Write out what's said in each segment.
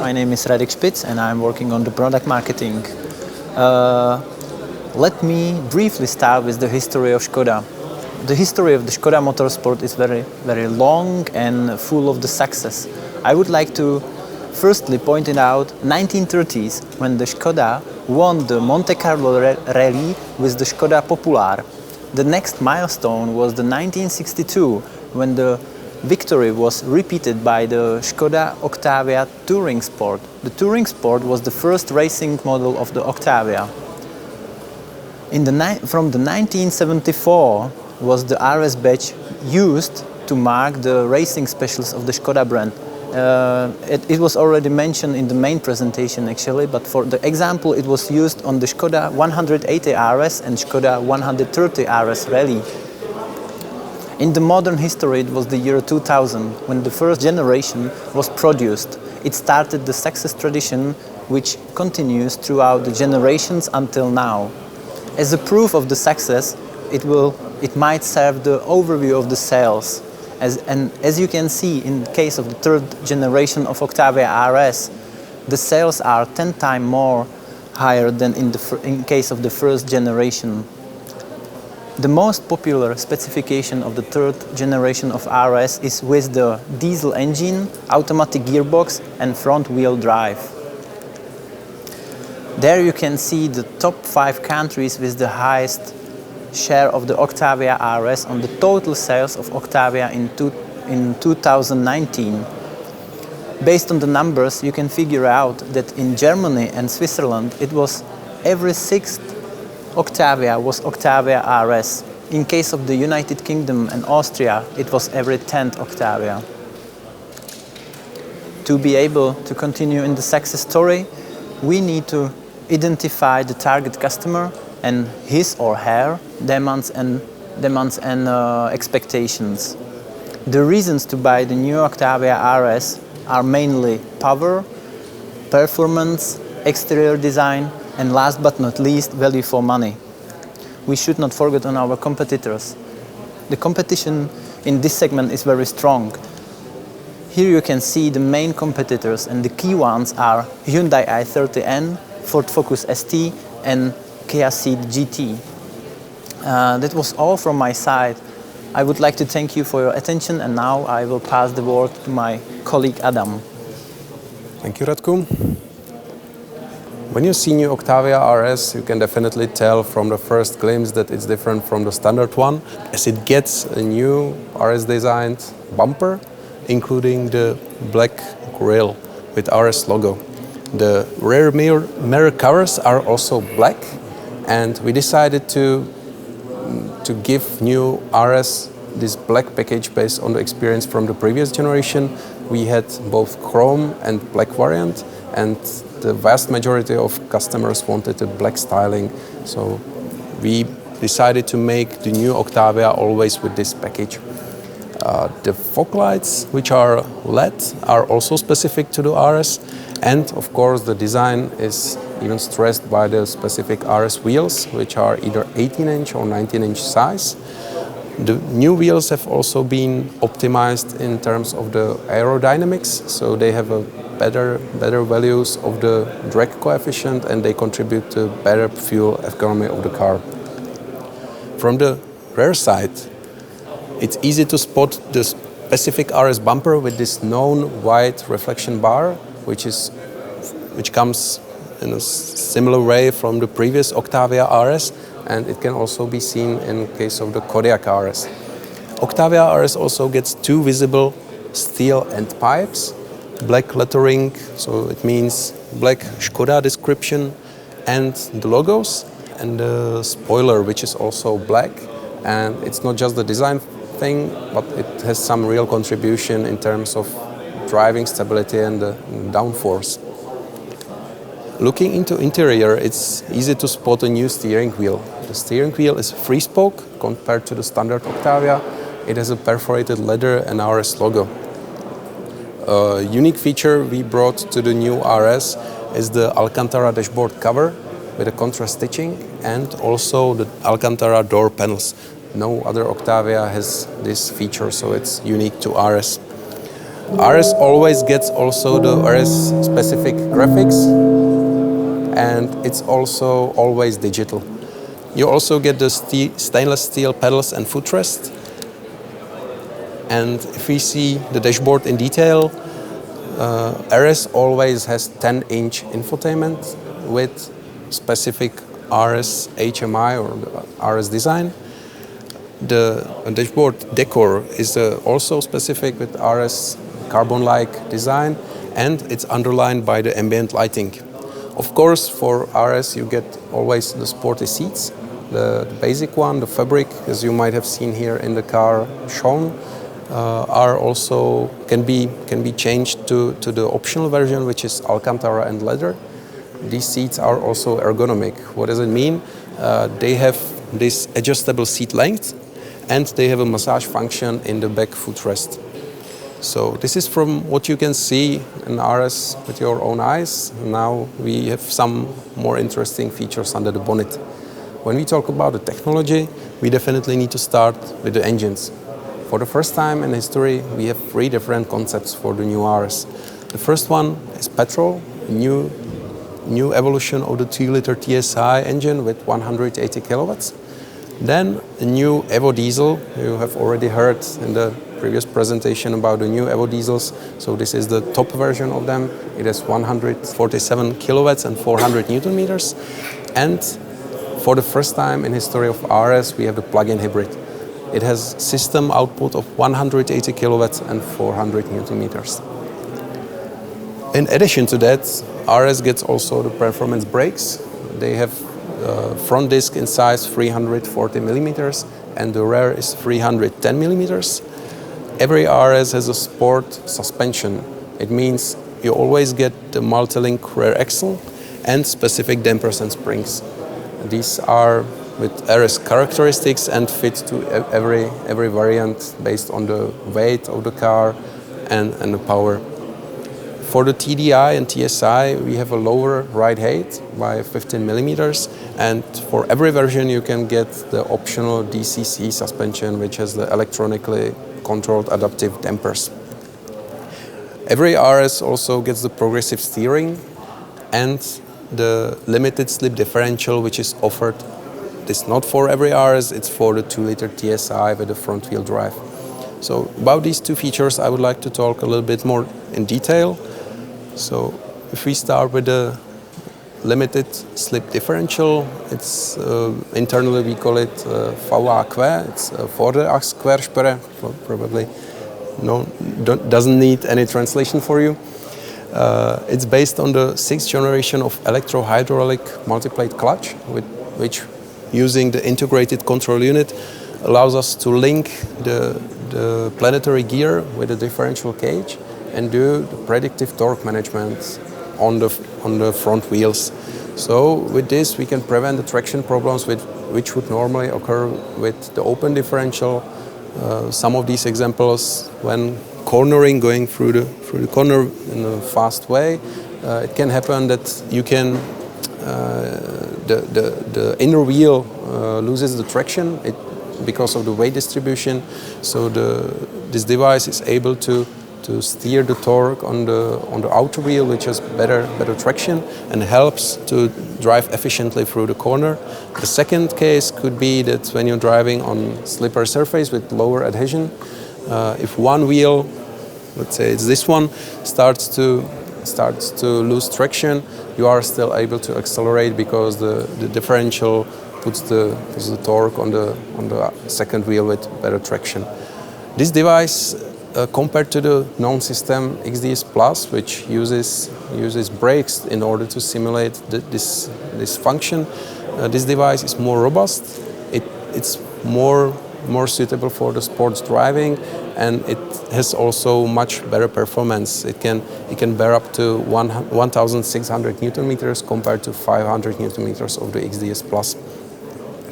My name is Radek Spitz and I'm working on the product marketing. Let me briefly start with the history of Skoda. The history of the Skoda Motorsport is very long and full of the success. I would like to firstly point it out 1930s when the Skoda won the Monte Carlo Rally with the Skoda Popular. The next milestone was the 1962 when the victory was repeated by the Skoda Octavia Touring Sport. The Touring Sport was the first racing model of the Octavia. From the 1974 was the RS badge used to mark the racing specials of the Skoda brand. It was already mentioned in the main presentation actually, but for the example it was used on the Skoda 180 RS and Skoda 130 RS Rally. In the modern history it was the year 2000 when the first generation was produced. It started the success tradition which continues throughout the generations until now. As a proof of the success, it might serve the overview of the sales. As you can see, in the case of the third generation of Octavia RS, the sales are 10 times more higher than in case of the first generation. The most popular specification of the third generation of RS is with the diesel engine, automatic gearbox and front-wheel drive. There you can see the top 5 countries with the highest share of the Octavia RS on the total sales of Octavia in 2019. Based on the numbers, you can figure out that in Germany and Switzerland, it was every 6th Octavia was Octavia RS. In case of the United Kingdom and Austria, it was every 10th Octavia. To be able to continue in the success story, we need to identify the target customer and his or her demands and expectations. The reasons to buy the new Octavia RS are mainly power, performance, exterior design, and last but not least, value for money. We should not forget on our competitors. The competition in this segment is very strong. Here you can see the main competitors, and the key ones are Hyundai i30N, Ford Focus ST, and Kia Ceed GT. That was all from my side. I would like to thank you for your attention, and now I will pass the word to my colleague Adam. Thank you, Radku. When you see new Octavia RS, you can definitely tell from the first glimpse that it's different from the standard one, as it gets a new RS designed bumper, including the black grille with RS logo. The rear mirror covers are also black, and we decided to give new RS this black package based on the experience from the previous generation. We had both chrome and black variant, and the vast majority of customers wanted a black styling, so we decided to make the new Octavia always with this package. The fog lights, which are LED, are also specific to the RS, and of course the design is even stressed by the specific RS wheels, which are either 18-inch or 19-inch size. The new wheels have also been optimized in terms of the aerodynamics, so they have a better values of the drag coefficient, and they contribute to better fuel economy of the car. From the rear side, it's easy to spot the specific RS bumper with this known white reflection bar, which comes in a similar way from the previous Octavia RS, and it can also be seen in case of the Kodiaq RS. Octavia RS also gets 2 visible steel end pipes, black lettering, so it means black Skoda description, and the logos, and the spoiler, which is also black. And it's not just the design thing, but it has some real contribution in terms of driving stability and the downforce. Looking into interior, it's easy to spot a new steering wheel. The steering wheel is 3-spoke compared to the standard Octavia. It has a perforated leather and RS logo. A unique feature we brought to the new RS is the Alcantara dashboard cover with a contrast stitching, and also the Alcantara door panels. No other Octavia has this feature, so it's unique to RS. RS always gets also the RS specific graphics, and it's also always digital. You also get the stainless steel pedals and footrest. And if we see the dashboard in detail, RS always has 10-inch infotainment with specific RS HMI or the RS design. The dashboard decor is also specific with RS carbon-like design, and it's underlined by the ambient lighting. Of course, for RS you get always the sporty seats. The basic one, the fabric, as you might have seen here in the car shown, are also can be changed to the optional version, which is Alcantara and leather. These seats are also ergonomic. What does it mean? They have this adjustable seat length, and they have a massage function in the back footrest. So this is from what you can see in RS with your own eyes. Now we have some more interesting features under the bonnet. When we talk about the technology, we definitely need to start with the engines. For the first time in history, we have 3 different concepts for the new RS. The first one is petrol, a new evolution of the 2-liter TSI engine with 180 kilowatts. Then a new Evo diesel. You have already heard in the previous presentation about the new Evo diesels. So this is the top version of them. It has 147 kilowatts and 400 newton meters. And for the first time in history of RS, we have the plug-in hybrid. It has system output of 180 kilowatts and 400 newton meters. In addition to that, RS gets also the performance brakes. They have front disc in size 340 millimeters and the rear is 310 millimeters. Every RS has a sport suspension. It means you always get the multi-link rear axle and specific dampers and springs. These are with RS characteristics and fit to every variant based on the weight of the car and the power. For the TDI and TSI, we have a lower ride height by 15 millimeters, and for every version you can get the optional DCC suspension, which has the electronically controlled adaptive dampers. Every RS also gets the progressive steering and the limited slip differential, which is offered. It's not for every RS, it's for the 2-liter TSI with the front-wheel drive. So about these 2 features, I would like to talk a little bit more in detail. So if we start with the limited slip differential, it's internally we call it VAQ. It's Vorderachsquersperre, probably doesn't need any translation for you. It's based on the 6th generation of electro-hydraulic multiplate clutch, which using the integrated control unit allows us to link the planetary gear with the differential cage and do the predictive torque management on the front wheels. So with this we can prevent the traction problems which would normally occur with the open differential. Some of these examples, when cornering, going through the corner in a fast way, it can happen that you can the inner wheel loses the traction because of the weight distribution. So this device is able to steer the torque on the outer wheel, which has better traction and helps to drive efficiently through the corner. The second case could be that when you're driving on slippery surface with lower adhesion, if one wheel, let's say it's this one, starts to lose traction, you are still able to accelerate because the differential puts the torque on the second wheel with better traction. This device, compared to the known system XDS Plus, which uses brakes in order to simulate this function, this device is more robust. It's more suitable for the sports driving, and it has also much better performance. It can bear up to 1,600 newton meters compared to 500 newton meters of the XDS Plus.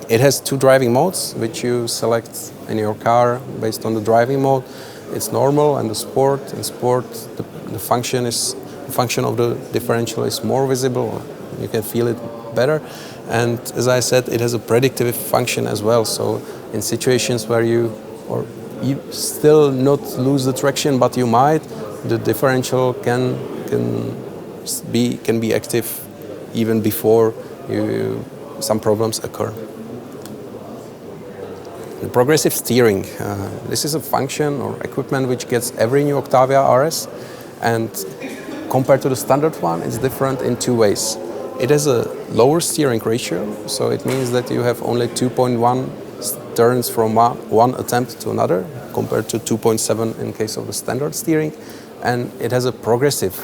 It has 2 driving modes, which you select in your car based on the driving mode. It's normal and the sport. In sport, the function of the differential is more visible. You can feel it better. And as I said, it has a predictive function as well. So in situations where you still not lose the traction, but you might. The differential can be active even before some problems occur. The progressive steering. This is a function or equipment which gets every new Octavia RS, and compared to the standard one, it's different in two ways. It has a lower steering ratio, so it means that you have only 2.1 turns from one attempt to another, compared to 2.7 in case of the standard steering, and it has a progressive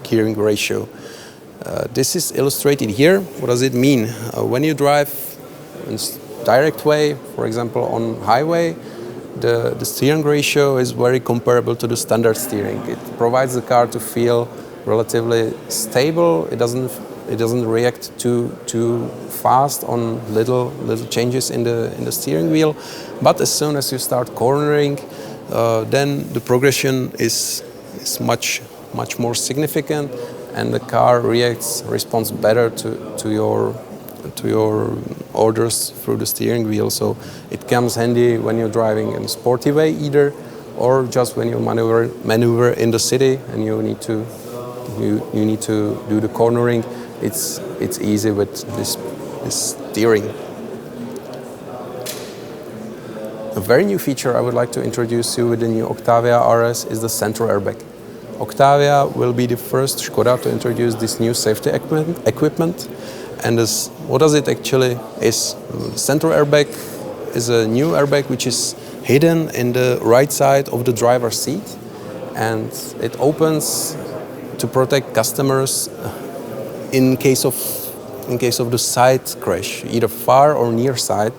gearing ratio. This is illustrated here. What does it mean? When you drive in direct way, for example on highway, the steering ratio is very comparable to the standard steering. It provides the car to feel relatively stable. It doesn't react too fast on little changes in the steering wheel. But as soon as you start cornering, then the progression is much more significant, and the car responds better to your orders through the steering wheel. So it comes handy when you're driving in a sporty way either, or just when you maneuver in the city and you need to do the cornering. It's easy with this steering. A very new feature I would like to introduce you with the new Octavia RS is the central airbag. Octavia will be the first Skoda to introduce this new safety equipment. And what does it actually is? The central airbag is a new airbag which is hidden in the right side of the driver's seat, and it opens to protect customers in case of the side crash, either far or near side,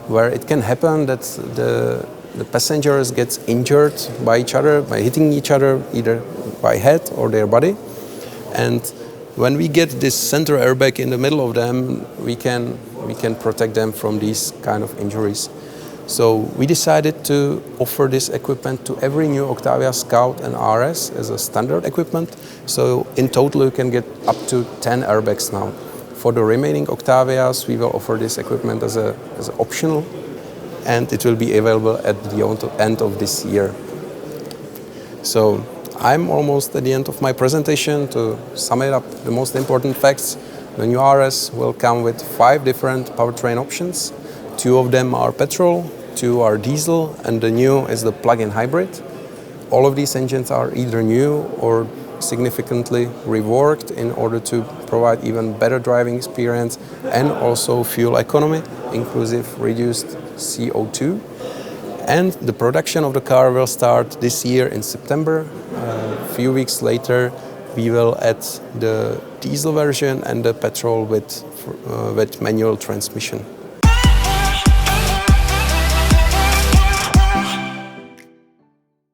where it can happen that the passengers get injured by each other, by hitting each other, either by head or their body. And when we get this center airbag in the middle of them, we can protect them from these kind of injuries. So we decided to offer this equipment to every new Octavia Scout and RS as a standard equipment. So in total you can get up to 10 airbags now. For the remaining Octavias, we will offer this equipment as an optional, and it will be available at the end of this year. So I'm almost at the end of my presentation. To sum it up, the most important facts: the new RS will come with 5 different powertrain options. 2 of them are petrol, 2 are diesel, and the new is the plug-in hybrid. All of these engines are either new or significantly reworked in order to provide even better driving experience and also fuel economy, inclusive reduced CO2. And the production of the car will start this year in September. A few weeks later, we will add the diesel version and the petrol with manual transmission.